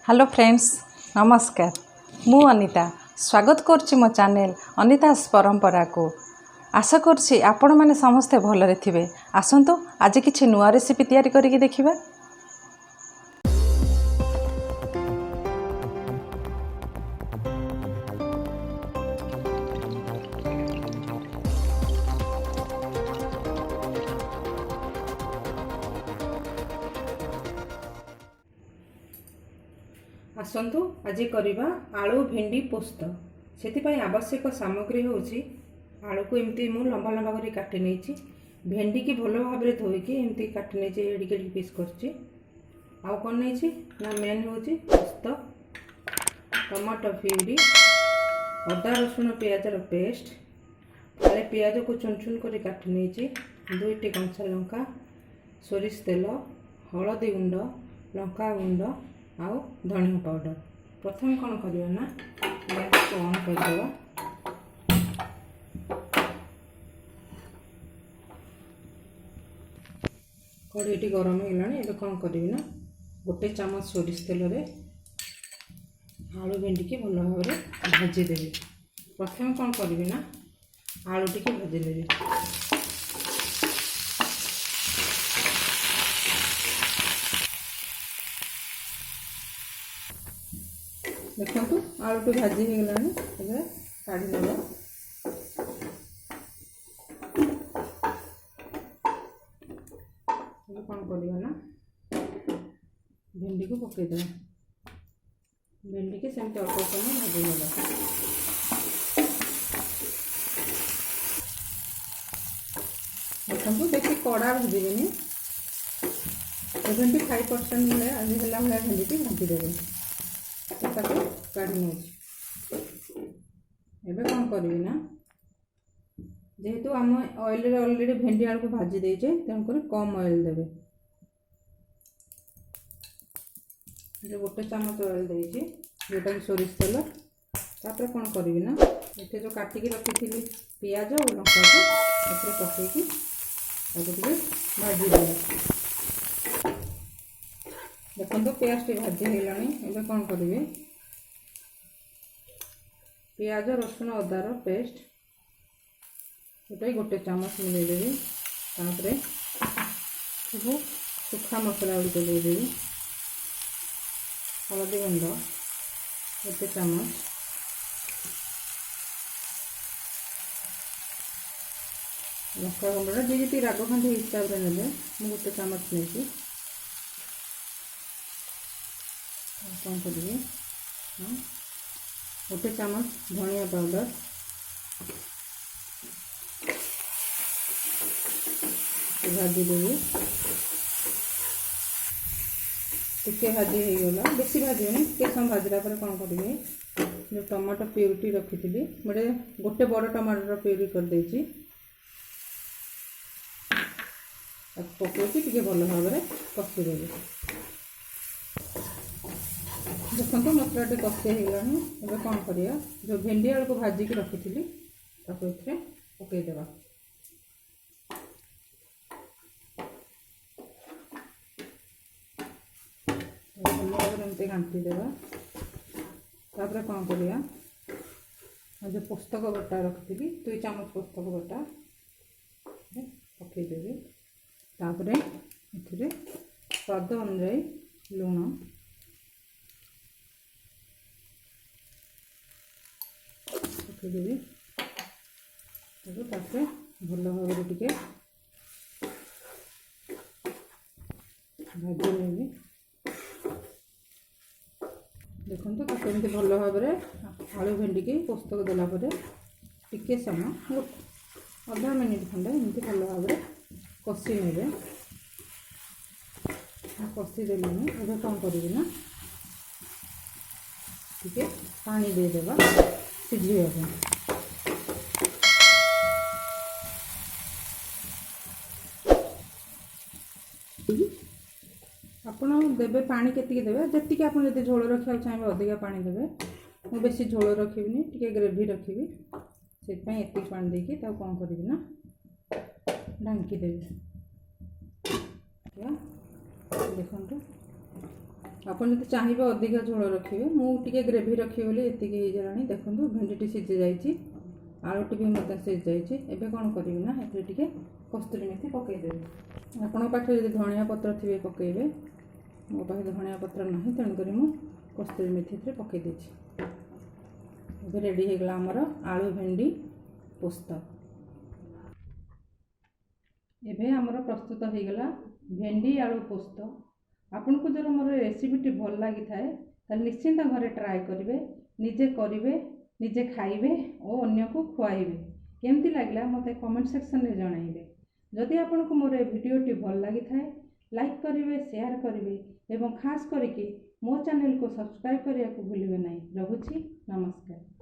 Hello friends नमस्कार मु अनिता स्वागत करछि मो चैनल अनितास परंपरा को। आशा करछि आपण माने समस्ते भलरे थिबे। आसंतु आज किछि नुआ रेसिपी तयारी करिके देखिबा। आसंतु आज करिबा आलू भेंडी पोस्त। सेतिपई आवश्यक सामग्री होची आलू को एमती मु लंबा लंबा करी काटि नेछि, भेंडी की भलो भाबरे धोइकी एमती काटि नेछि, एडी केडी पीस करछि। आउ कोन नेछि ना मेन होची पोस्त, टमाटो प्यूरी, अदा रसुण प्याज रो पेस्ट, फाले प्याज को चुन चुन करी काटि नेछि, दुईटी कंचा लंका, सोरिष तेल, हळदी गुंड, लंका गुंड आउ धनिया पाउडर। प्रथम कौन करवा ना गैस को ऑन करदेवा। कड़ाईटी गरम होगलानी। एबे कौन करी ना गोटे चामच सोरिष तेल रे आलू भेंडी की भल भाव में भाजी देवी। प्रथम कौन करी ना आलू टी भाजी देवी। देखो आलू टी भाजी हो गलानी। एबे काढ़ी देबा। एबे कौन करिया ना भेंडी को पके देबा। भेंडी के सेमते अल्प समय भाजी देबा। देखो बेसी कड़ा भाजबेनी, 75% मिले आज हला हला भेंडी की भाजी देबे। काढ़ी नहीं एबे कौन करी ना जेहेतु आम ऑयल रे ऑलरेडी भेंडी आलू को भाजी देचे तेणुक कम ऑयल देवे। जो गोटे चामच ऑयल देची जोटा कि सोरिष तेल। तापर कौन करी ना ये जो काटिकी रखी पियाज और लंका को पकईकी भाजी देवे। देखो पेस्ट भाजी होगानी। एबे कौन करेंगे पियाज रसुण अदार पेस्ट गोटे गोटे चामच मिलैदेवी। तापर सब सुखा मसला गुड़िक देदेवी। हलदी गुंड गोटे चामच, लंका गुंडा जी जी राग खांड हिसाब से ने गोटे चामच नहीं। कौन करेंगे गोटे चामच धनिया पाउडर, भाजी देवी। टिके भाजी होगला, बेसी भाजी टे समय भाजला पर कौन करेंगे जो टमाटो प्यूरी रखी थी गोटे बड़ टमाटर प्यूरी कर देची पकईकी टे भल भाव में कषी देवी। देखो मसला टे कषी होगलानी। एबे कौन करिया जो भेंडी आलू को भाजी की रखी थी पकईदेवा। एमती घाटी देवा। तापर कौन करिया जो पोस्तक बटा रखी थी 2 चामच पोस्तक बटा पकईदेवी। तापर ए स्वाद अनुजाई लुण, देवी। भल भाव टे भाजी नेबी। देखो कमी भल भाव में आलू भेंडी की पोस्तक देलापर टिके समय अधा मिनिट खंडे एमती भल भाव में कषी ने कषी देनी। एबे कौन करी ना टिके पानी देदेवा सिझे। आपण देवे पानी केतिकी देवे जतिक आप झोल रखा चाहिए अधिका पानी देवे। मु बेसी झोल रखी टे ग्रेवी रखी से एति पानी देकी कौन करी ना ढांकी देवी। देखो ଆପଣ ଯଦି ଚାହିଁବେ ଅଧିକା ଝୋଳ ରଖିବେ, ମୁଁ ଟିକେ ଗ୍ରେଭି ରଖିବି ବୋଲି ଏତିକି ହେଇଗଲାଣି। ଦେଖନ୍ତୁ ଭେଣ୍ଡିଟି ସିଝି ଯାଇଛି, ଆଳୁଟି ବି ମଧ୍ୟ ସିଝି ଯାଇଛି। ଏବେ କ'ଣ କରିବି ନା ଏଥିରେ ଟିକେ କସ୍ତୁରୀ ମେଥି ପକାଇଦେବି। ଆପଣଙ୍କ ପାଖରେ ଯଦି ଧଣିଆ ପତ୍ର ଥିବେ ପକାଇବେ, ମୋ ପାଖରେ ଧଣିଆ ପତ୍ର ନାହିଁ, ତେଣୁକରି ମୁଁ କସ୍ତୁରୀ ମେଥି ଏଥିରେ ପକାଇ ଦେଇଛି। ଏବେ ରେଡ଼ି ହେଇଗଲା ଆମର ଆଳୁ ଭେଣ୍ଡି ପୋସ୍ତ। ଏବେ ଆମର ପ୍ରସ୍ତୁତ ହେଇଗଲା ଭେଣ୍ଡି ଆଳୁ ପୋସ୍ତ। ଆପଣଙ୍କୁ ଯଦି ମୋର ରେସିପିଟି ଭଲ ଲାଗିଥାଏ ତାହେଲେ ନିଶ୍ଚିନ୍ତ ଘରେ ଟ୍ରାଏ କରିବେ, ନିଜେ କରିବେ, ନିଜେ ଖାଇବେ ଓ ଅନ୍ୟକୁ ଖୁଆଇବେ। କେମିତି ଲାଗିଲା ମୋତେ କମେଣ୍ଟ ସେକ୍ସନରେ ଜଣାଇବେ। ଯଦି ଆପଣଙ୍କୁ ମୋର ଏ ଭିଡ଼ିଓଟି ଭଲ ଲାଗିଥାଏ ଲାଇକ୍ କରିବେ, ସେୟାର କରିବେ ଏବଂ ଖାସ୍ କରିକି ମୋ ଚ୍ୟାନେଲକୁ ସବସ୍କ୍ରାଇବ୍ କରିବାକୁ ଭୁଲିବେ ନାହିଁ। ରହୁଛି, ନମସ୍କାର।